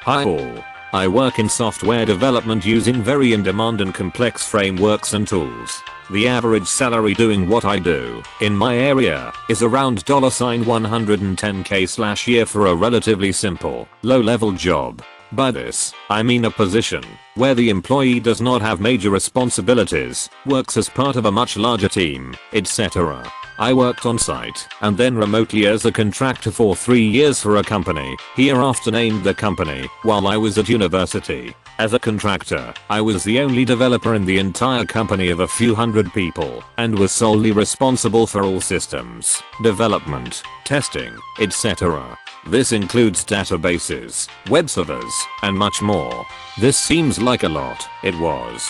Hi all. I work in software development using very in-demand and complex frameworks and tools. The average salary doing what I do in my area is around $110k/year for a relatively simple, low-level job. By this, I mean a position where the employee does not have major responsibilities, works as part of a much larger team, etc. I worked on site and then remotely as a contractor for 3 years for a company, hereafter named the company, while I was at university. As a contractor, I was the only developer in the entire company of a few hundred people and was solely responsible for all systems, development, testing, etc. This includes databases, web servers, and much more. This seems like a lot, it was.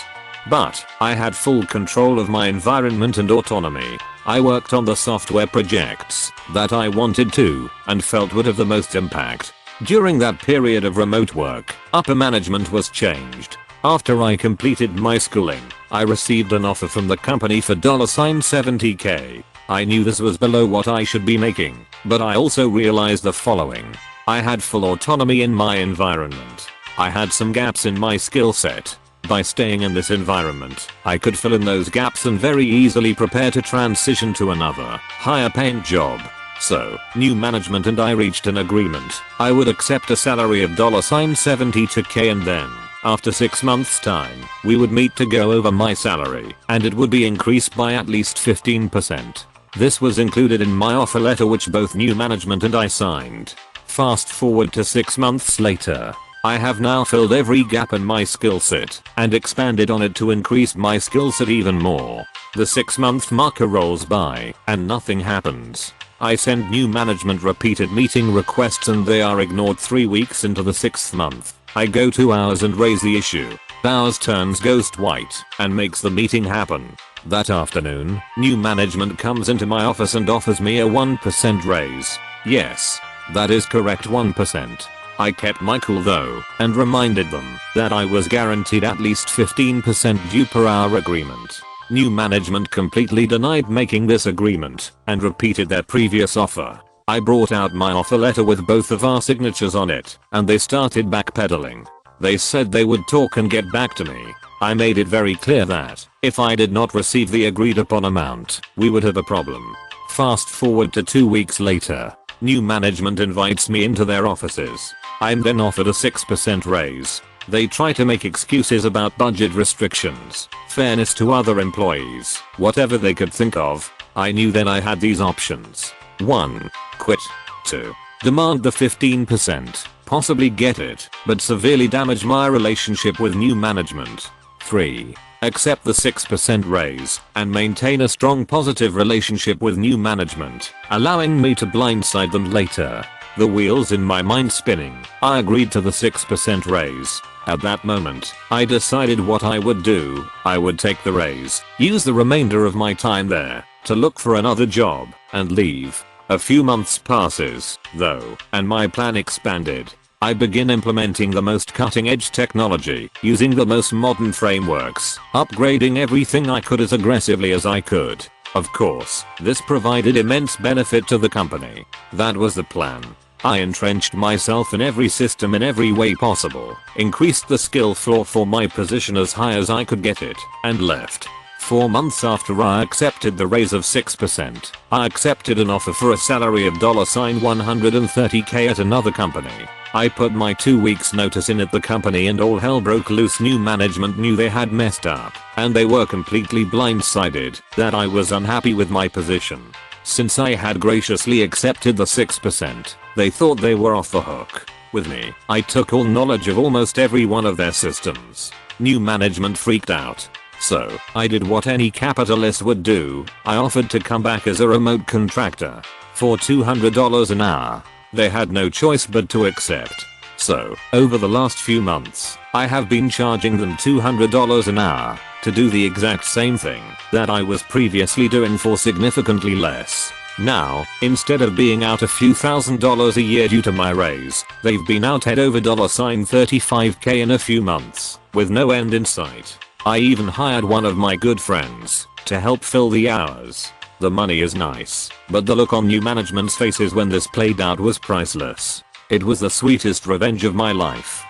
But I had full control of my environment and autonomy. I worked on the software projects that I wanted to and felt would have the most impact. During that period of remote work, upper management was changed. After I completed my schooling, I received an offer from the company for $70k. I knew this was below what I should be making, but I also realized the following. I had full autonomy in my environment. I had some gaps in my skill set. By staying in this environment, I could fill in those gaps and very easily prepare to transition to another, higher paying job. So, new management and I reached an agreement. I would accept a salary of $72k and then, after 6 months time, we would meet to go over my salary, and it would be increased by at least 15%. This was included in my offer letter which both new management and I signed. Fast forward to 6 months later. I have now filled every gap in my skill set and expanded on it to increase my skill set even more. The 6-month marker rolls by and nothing happens. I send new management repeated meeting requests and they are ignored 3 weeks into the 6th month. I go to ours and raise the issue. Ours turns ghost white and makes the meeting happen. That afternoon, new management comes into my office and offers me a 1% raise. Yes, that is correct, 1%. I kept my cool though and reminded them that I was guaranteed at least 15% due per our agreement. New management completely denied making this agreement and repeated their previous offer. I brought out my offer letter with both of our signatures on it and they started backpedaling. They said they would talk and get back to me. I made it very clear that if I did not receive the agreed upon amount, we would have a problem. Fast forward to 2 weeks later. New management invites me into their offices. I'm then offered a 6% raise. They try to make excuses about budget restrictions, fairness to other employees, whatever they could think of. I knew then I had these options. 1. Quit. 2. Demand the 15%, possibly get it, but severely damage my relationship with new management. 3. Accept the 6% raise and maintain a strong positive relationship with new management, allowing me to blindside them later. The wheels in my mind spinning, I agreed to the 6% raise. At that moment, I decided what I would do. I would take the raise, use the remainder of my time there to look for another job, and leave. A few months passes, though, and my plan expanded. I begin implementing the most cutting-edge technology, using the most modern frameworks, upgrading everything I could as aggressively as I could. Of course, this provided immense benefit to the company. That was the plan. I entrenched myself in every system in every way possible, increased the skill floor for my position as high as I could get it, and left. 4 months after I accepted the raise of 6%, I accepted an offer for a salary of $130k at another company. I put my 2 weeks notice in at the company and all hell broke loose. New management knew they had messed up, and they were completely blindsided that I was unhappy with my position. Since I had graciously accepted the 6%, they thought they were off the hook. With me, I took all knowledge of almost every one of their systems. New management freaked out. So, I did what any capitalist would do. I offered to come back as a remote contractor for $200 an hour. They had no choice but to accept. So, over the last few months, I have been charging them $200 an hour to do the exact same thing that I was previously doing for significantly less. Now, instead of being out a few $1,000s a year due to my raise, they've been out head over $35k in a few months, with no end in sight. I even hired one of my good friends to help fill the hours. The money is nice, but the look on new management's faces when this played out was priceless. It was the sweetest revenge of my life.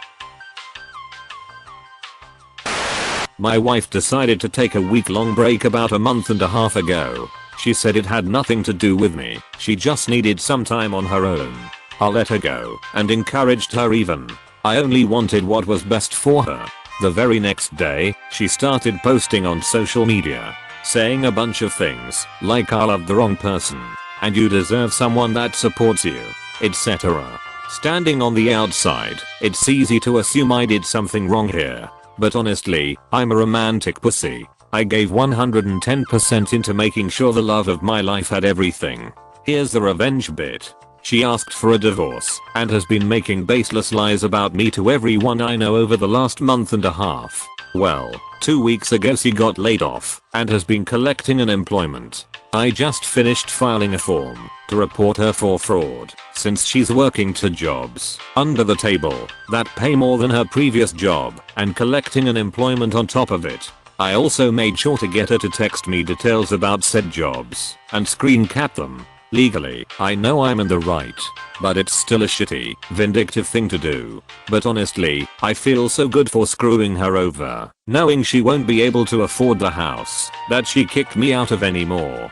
My wife decided to take a week-long break about a month and a half ago. She said it had nothing to do with me, she just needed some time on her own. I let her go and encouraged her even. I only wanted what was best for her. The very next day, she started posting on social media, saying a bunch of things like I love the wrong person, and you deserve someone that supports you, etc. Standing on the outside, it's easy to assume I did something wrong here. But honestly, I'm a romantic pussy. I gave 110% into making sure the love of my life had everything. Here's the revenge bit. She asked for a divorce and has been making baseless lies about me to everyone I know over the last month and a half. Well, 2 weeks ago she got laid off and has been collecting unemployment. I just finished filing a form to report her for fraud since she's working 2 jobs under the table that pay more than her previous job and collecting unemployment on top of it. I also made sure to get her to text me details about said jobs and screen cap them. Legally, I know I'm in the right, but it's still a shitty, vindictive thing to do. But honestly, I feel so good for screwing her over, knowing she won't be able to afford the house that she kicked me out of anymore.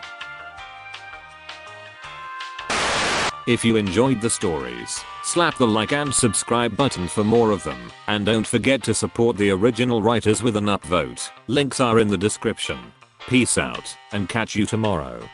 If you enjoyed the stories, slap the like and subscribe button for more of them, and don't forget to support the original writers with an upvote. Links are in the description. Peace out, and catch you tomorrow.